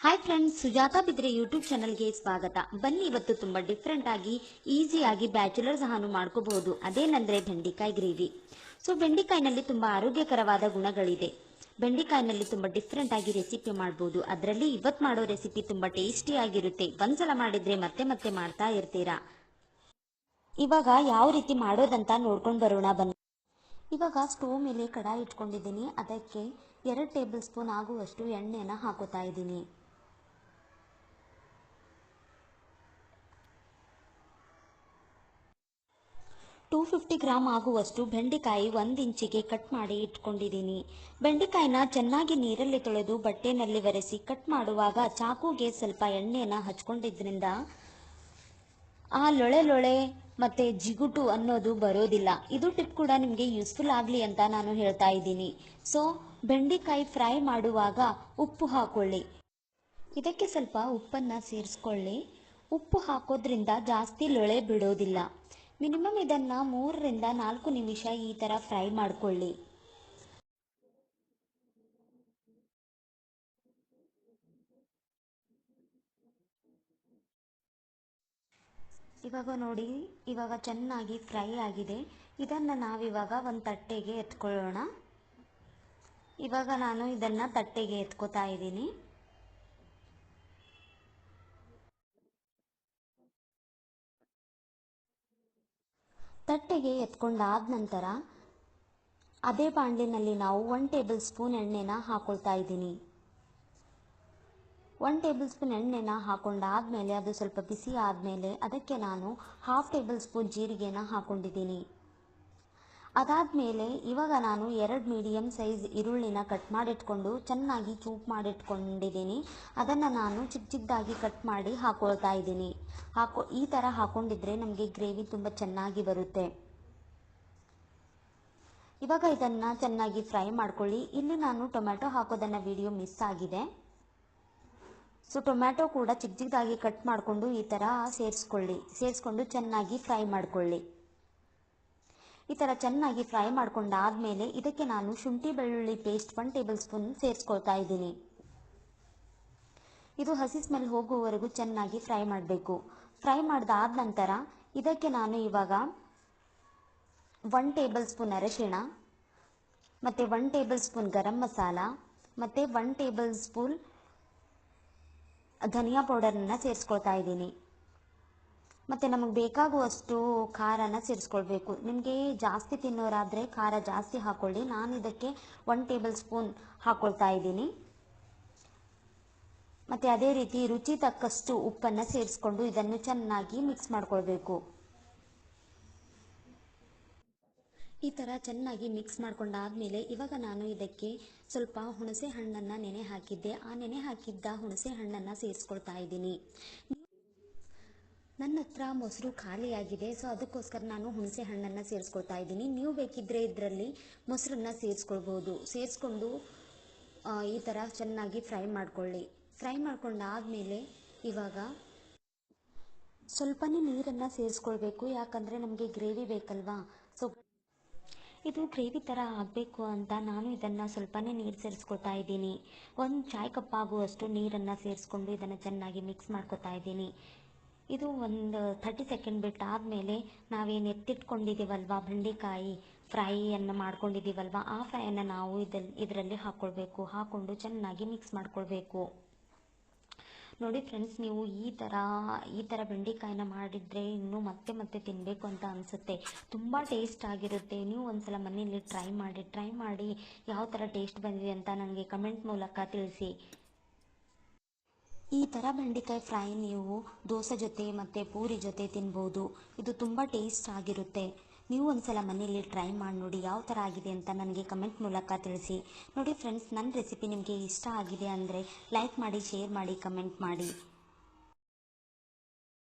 Hi friends, Sujata ಬಿದ್ರೆ YouTube ಚಾನಲ್ಗೆ ಸ್ವಾಗತ. ಬನ್ನಿ, ಇವತ್ತು ತುಂಬಾ ಡಿಫ್ರೆಂಟ್ ಆಗಿ ಈಸಿಯಾಗಿ ಬ್ಯಾಚುಲರ್ ಸಹನು ಮಾಡ್ಕೋಬಹುದು. ಅದೇನಂದ್ರೆ ಬೆಂಡಿಕಾಯಿ ಗ್ರೇವಿ. ಸೊ ಬೆಂಡಿಕಾಯಿನಲ್ಲಿ ತುಂಬಾ ಆರೋಗ್ಯಕರವಾದ ಗುಣಗಳಿದೆ. ಬೆಂಡಿಕಾಯಿನಲ್ಲಿ ತುಂಬಾ ಡಿಫ್ರೆಂಟ್ ಆಗಿ ರೆಸಿಪಿ ಮಾಡಬಹುದು. ಅದರಲ್ಲಿ ಇವತ್ತು ಮಾಡೋ ರೆಸಿಪಿ ತುಂಬಾ ಟೇಸ್ಟಿ ಆಗಿರುತ್ತೆ. ಒಂದ್ಸಲ ಮಾಡಿದ್ರೆ ಮತ್ತೆ ಮತ್ತೆ ಮಾಡ್ತಾ ಇರ್ತೀರಾ. ಇವಾಗ ಯಾವ ರೀತಿ ಮಾಡೋದಂತ ನೋಡ್ಕೊಂಡು ಬರೋಣ ಬನ್ನಿ. ಇವಾಗ ಸ್ಟೋವ್ ಮೇಲೆ ಕಡಾಯಿ ಇಟ್ಕೊಂಡಿದ್ದೀನಿ. ಅದಕ್ಕೆ 2 ಟೇಬಲ್ ಸ್ಪೂನ್ ಆಗುವಷ್ಟು ಎಣ್ಣೆನ ಹಾಕೋತಾ ಇದ್ದೀನಿ. ಟೂ 250 ಗ್ರಾಮ್ ಆಗುವಷ್ಟು ಬೆಂಡೆಕಾಯಿ 1 ಇಂಚಿಗೆ ಕಟ್ ಮಾಡಿ ಇಟ್ಕೊಂಡಿದ್ದೀನಿ. ಬೆಂಡೆಕಾಯಿನ ಚೆನ್ನಾಗಿ ನೀರಲ್ಲಿ ತೊಳೆದು ಬಟ್ಟೆನಲ್ಲಿ ಒರೆಸಿ ಕಟ್ ಮಾಡುವಾಗ ಚಾಕುಗೆ ಸ್ವಲ್ಪ ಎಣ್ಣೆನ ಹಚ್ಕೊಂಡಿದ್ರಿಂದ ಆ ಲೊಳೆ ಮತ್ತೆ ಜಿಗುಟು ಅನ್ನೋದು ಬರೋದಿಲ್ಲ. ಇದು ಟಿಪ್ ಕೂಡ ನಿಮಗೆ ಯೂಸ್ಫುಲ್ ಆಗಲಿ ಅಂತ ನಾನು ಹೇಳ್ತಾ ಇದ್ದೀನಿ. ಸೊ ಬೆಂಡೆಕಾಯಿ ಫ್ರೈ ಮಾಡುವಾಗ ಉಪ್ಪು ಹಾಕೊಳ್ಳಿ. ಇದಕ್ಕೆ ಸ್ವಲ್ಪ ಉಪ್ಪನ್ನು ಸೇರಿಸ್ಕೊಳ್ಳಿ. ಉಪ್ಪು ಹಾಕೋದ್ರಿಂದ ಜಾಸ್ತಿ ಲೊಳೆ ಬಿಡೋದಿಲ್ಲ. ಮಿನಿಮಮ್ ಇದನ್ನು 3 ರಿಂದ 4 ನಿಮಿಷ ಈ ಥರ ಫ್ರೈ ಮಾಡಿಕೊಳ್ಳಿ. ಇವಾಗ ನೋಡಿ, ಇವಾಗ ಚೆನ್ನಾಗಿ ಫ್ರೈ ಆಗಿದೆ. ಇದನ್ನು ನಾವಿವಾಗ ಒಂದು ತಟ್ಟೆಗೆ ಎತ್ಕೊಳ್ಳೋಣ. ಇವಾಗ ನಾನು ಇದನ್ನು ತಟ್ಟೆಗೆ ಎತ್ಕೋತಾ ಇದ್ದೀನಿ. ತಟ್ಟೆಗೆ ಎತ್ಕೊಂಡಾದ ನಂತರ ಅದೇ ಬಾಣಲಿನಲ್ಲಿ ನಾವು 1 ಟೇಬಲ್ ಸ್ಪೂನ್ ಎಣ್ಣೆನ ಹಾಕೊಳ್ತಾ ಇದ್ದೀನಿ. 1 ಟೇಬಲ್ ಸ್ಪೂನ್ ಎಣ್ಣೆನ ಹಾಕೊಂಡಾದ್ಮೇಲೆ ಅದು ಸ್ವಲ್ಪ ಬಿಸಿ ಆದಮೇಲೆ ಅದಕ್ಕೆ ನಾನು 1/2 ಟೇಬಲ್ ಸ್ಪೂನ್ ಜೀರಿಗೆನ ಹಾಕೊಂಡಿದ್ದೀನಿ. ಅದಾದಮೇಲೆ ಇವಾಗ ನಾನು 2 ಮೀಡಿಯಮ್ ಸೈಜ್ ಈರುಳ್ಳಿನ ಕಟ್ ಮಾಡಿಟ್ಕೊಂಡು ಚೆನ್ನಾಗಿ ಚೂಪ್ ಮಾಡಿಟ್ಕೊಂಡಿದ್ದೀನಿ. ಅದನ್ನು ನಾನು ಚಿಕ್ಕ ಚಿಕ್ಕದಾಗಿ ಕಟ್ ಮಾಡಿ ಹಾಕೊಳ್ತಾ ಇದ್ದೀನಿ. ಈ ಥರ ಹಾಕೊಂಡಿದ್ರೆ ನಮಗೆ ಗ್ರೇವಿ ತುಂಬ ಚೆನ್ನಾಗಿ ಬರುತ್ತೆ. ಇವಾಗ ಇದನ್ನು ಚೆನ್ನಾಗಿ ಫ್ರೈ ಮಾಡ್ಕೊಳ್ಳಿ. ಇಲ್ಲಿ ನಾನು ಟೊಮ್ಯಾಟೊ ಹಾಕೋದನ್ನು ವಿಡಿಯೋ ಮಿಸ್ ಆಗಿದೆ. ಸೊ ಟೊಮ್ಯಾಟೊ ಕೂಡ ಚಿಕ್ಕ ಚಿಕ್ಕದಾಗಿ ಕಟ್ ಮಾಡಿಕೊಂಡು ಈ ಥರ ಸೇರಿಸ್ಕೊಂಡು ಚೆನ್ನಾಗಿ ಫ್ರೈ ಮಾಡಿಕೊಳ್ಳಿ. ಈ ಥರ ಚೆನ್ನಾಗಿ ಫ್ರೈ ಮಾಡ್ಕೊಂಡಾದ್ಮೇಲೆ ಇದಕ್ಕೆ ನಾನು ಶುಂಠಿ ಬೆಳ್ಳುಳ್ಳಿ ಪೇಸ್ಟ್ 1 ಟೇಬಲ್ ಸ್ಪೂನ್ ಸೇರಿಸ್ಕೊಳ್ತಾ ಇದ್ದೀನಿ. ಇದು ಹಸಿ ಸ್ಮೆಲ್ ಹೋಗುವವರೆಗೂ ಚೆನ್ನಾಗಿ ಫ್ರೈ ಮಾಡಬೇಕು. ಫ್ರೈ ಮಾಡಿದಾದ ನಂತರ ಇದಕ್ಕೆ ನಾನು ಇವಾಗ 1 ಟೇಬಲ್ ಸ್ಪೂನ್ ಅರಿಶಿಣ ಮತ್ತು 1 ಟೇಬಲ್ ಸ್ಪೂನ್ ಗರಂ ಮಸಾಲ ಮತ್ತು 1 ಟೇಬಲ್ ಸ್ಪೂನ್ ಧನಿಯಾ ಪೌಡರನ್ನು ಸೇರಿಸ್ಕೊಳ್ತಾ ಇದ್ದೀನಿ. ಮತ್ತು ನಮಗೆ ಬೇಕಾಗುವಷ್ಟು ಖಾರನ ಸೇರಿಸ್ಕೊಳ್ಬೇಕು. ನಿಮಗೆ ಜಾಸ್ತಿ ತಿನ್ನೋರಾದರೆ ಖಾರ ಜಾಸ್ತಿ ಹಾಕ್ಕೊಳ್ಳಿ. ನಾನು ಇದಕ್ಕೆ 1 ಟೇಬಲ್ ಸ್ಪೂನ್ ಹಾಕ್ಕೊಳ್ತಾ ಇದ್ದೀನಿ. ಮತ್ತು ಅದೇ ರೀತಿ ರುಚಿ ತಕ್ಕಷ್ಟು ಉಪ್ಪನ್ನು ಸೇರಿಸ್ಕೊಂಡು ಇದನ್ನು ಚೆನ್ನಾಗಿ ಮಿಕ್ಸ್ ಮಾಡ್ಕೊಳ್ಬೇಕು. ಈ ಥರ ಚೆನ್ನಾಗಿ ಮಿಕ್ಸ್ ಮಾಡ್ಕೊಂಡಾದ್ಮೇಲೆ ಇವಾಗ ನಾನು ಇದಕ್ಕೆ ಸ್ವಲ್ಪ ಹುಣಸೆ ಹಣ್ಣನ್ನು ನೆನೆ ಹಾಕಿದ್ದೆ. ಆ ನೆನೆ ಹಾಕಿದ್ದ ಹುಣಸೆ ಹಣ್ಣನ್ನು ಸೇರಿಸ್ಕೊಳ್ತಾ ಇದ್ದೀನಿ. ನನ್ನ ಹತ್ರ ಮೊಸರು ಖಾಲಿಯಾಗಿದೆ. ಸೊ ಅದಕ್ಕೋಸ್ಕರ ನಾನು ಹುಣಸೆ ಹಣ್ಣನ್ನು ಸೇರಿಸ್ಕೊಳ್ತಾ ಇದ್ದೀನಿ. ನೀವು ಬೇಕಿದ್ದರೆ ಇದರಲ್ಲಿ ಮೊಸರನ್ನು ಸೇರಿಸ್ಕೊಳ್ಬೋದು. ಸೇರಿಸ್ಕೊಂಡು ಈ ಥರ ಚೆನ್ನಾಗಿ ಫ್ರೈ ಮಾಡ್ಕೊಳ್ಳಿ. ಫ್ರೈ ಮಾಡ್ಕೊಂಡಾದಮೇಲೆ ಇವಾಗ ಸ್ವಲ್ಪನೇ ನೀರನ್ನು ಸೇರಿಸ್ಕೊಳ್ಬೇಕು. ಯಾಕಂದರೆ ನಮಗೆ ಗ್ರೇವಿ ಬೇಕಲ್ವಾ. ಸೊ ಇದು ಗ್ರೇವಿ ಥರ ಆಗಬೇಕು ಅಂತ ನಾನು ಇದನ್ನು ಸ್ವಲ್ಪನೇ ನೀರು ಸೇರಿಸ್ಕೊಳ್ತಾ ಇದ್ದೀನಿ. 1 ಚಾಯ್ ಕಪ್ ಆಗುವಷ್ಟು ನೀರನ್ನು ಸೇರಿಸ್ಕೊಂಡು ಇದನ್ನು ಚೆನ್ನಾಗಿ ಮಿಕ್ಸ್ ಮಾಡ್ಕೊತಾ ಇದ್ದೀನಿ. ಇದು ಒಂದು 30 ಸೆಕೆಂಡ್ ಬಿಟ್ಟಾದಮೇಲೆ ನಾವೇನು ಎತ್ತಿಟ್ಕೊಂಡಿದ್ದೀವಲ್ವ ಬೆಂಡೆಕಾಯಿ ಫ್ರೈಯನ್ನು ಮಾಡ್ಕೊಂಡಿದ್ದೀವಲ್ವ, ಆ ಫ್ರೈಯನ್ನು ನಾವು ಇದರಲ್ಲಿ ಹಾಕ್ಕೊಂಡು ಚೆನ್ನಾಗಿ ಮಿಕ್ಸ್ ಮಾಡ್ಕೊಳ್ಬೇಕು. ನೋಡಿ ಫ್ರೆಂಡ್ಸ್, ನೀವು ಈ ಥರ ಬೆಂಡೆಕಾಯಿನ ಮಾಡಿದರೆ ಇನ್ನೂ ಮತ್ತೆ ಮತ್ತೆ ತಿನ್ನಬೇಕು ಅಂತ ಅನಿಸುತ್ತೆ. ತುಂಬ ಟೇಸ್ಟ್ ಆಗಿರುತ್ತೆ. ನೀವು ಒಂದ್ಸಲ ಮನೆಯಲ್ಲಿ ಟ್ರೈ ಮಾಡಿ ಯಾವ ಥರ ಟೇಸ್ಟ್ ಬಂದಿದೆ ಅಂತ ನನಗೆ ಕಮೆಂಟ್ ಮೂಲಕ ತಿಳಿಸಿ. ಈ ಥರ ಬೆಂಡೆಕಾಯಿ ಫ್ರೈ ನೀವು ದೋಸೆ ಜೊತೆ ಮತ್ತು ಪೂರಿ ಜೊತೆ ತಿನ್ಬೋದು. ಇದು ತುಂಬ ಟೇಸ್ಟ್ ಆಗಿರುತ್ತೆ. ನೀವು ಒಂದ್ಸಲ ಮನೆಯಲ್ಲಿ ಟ್ರೈ ಮಾಡಿ ನೋಡಿ ಯಾವ ಥರ ಆಗಿದೆ ಅಂತ ನನಗೆ ಕಮೆಂಟ್ ಮೂಲಕ ತಿಳಿಸಿ. ನೋಡಿ ಫ್ರೆಂಡ್ಸ್, ನನ್ನ ರೆಸಿಪಿ ನಿಮಗೆ ಇಷ್ಟ ಆಗಿದೆ ಅಂದರೆ ಲೈಕ್ ಮಾಡಿ, ಶೇರ್ ಮಾಡಿ, ಕಮೆಂಟ್ ಮಾಡಿ.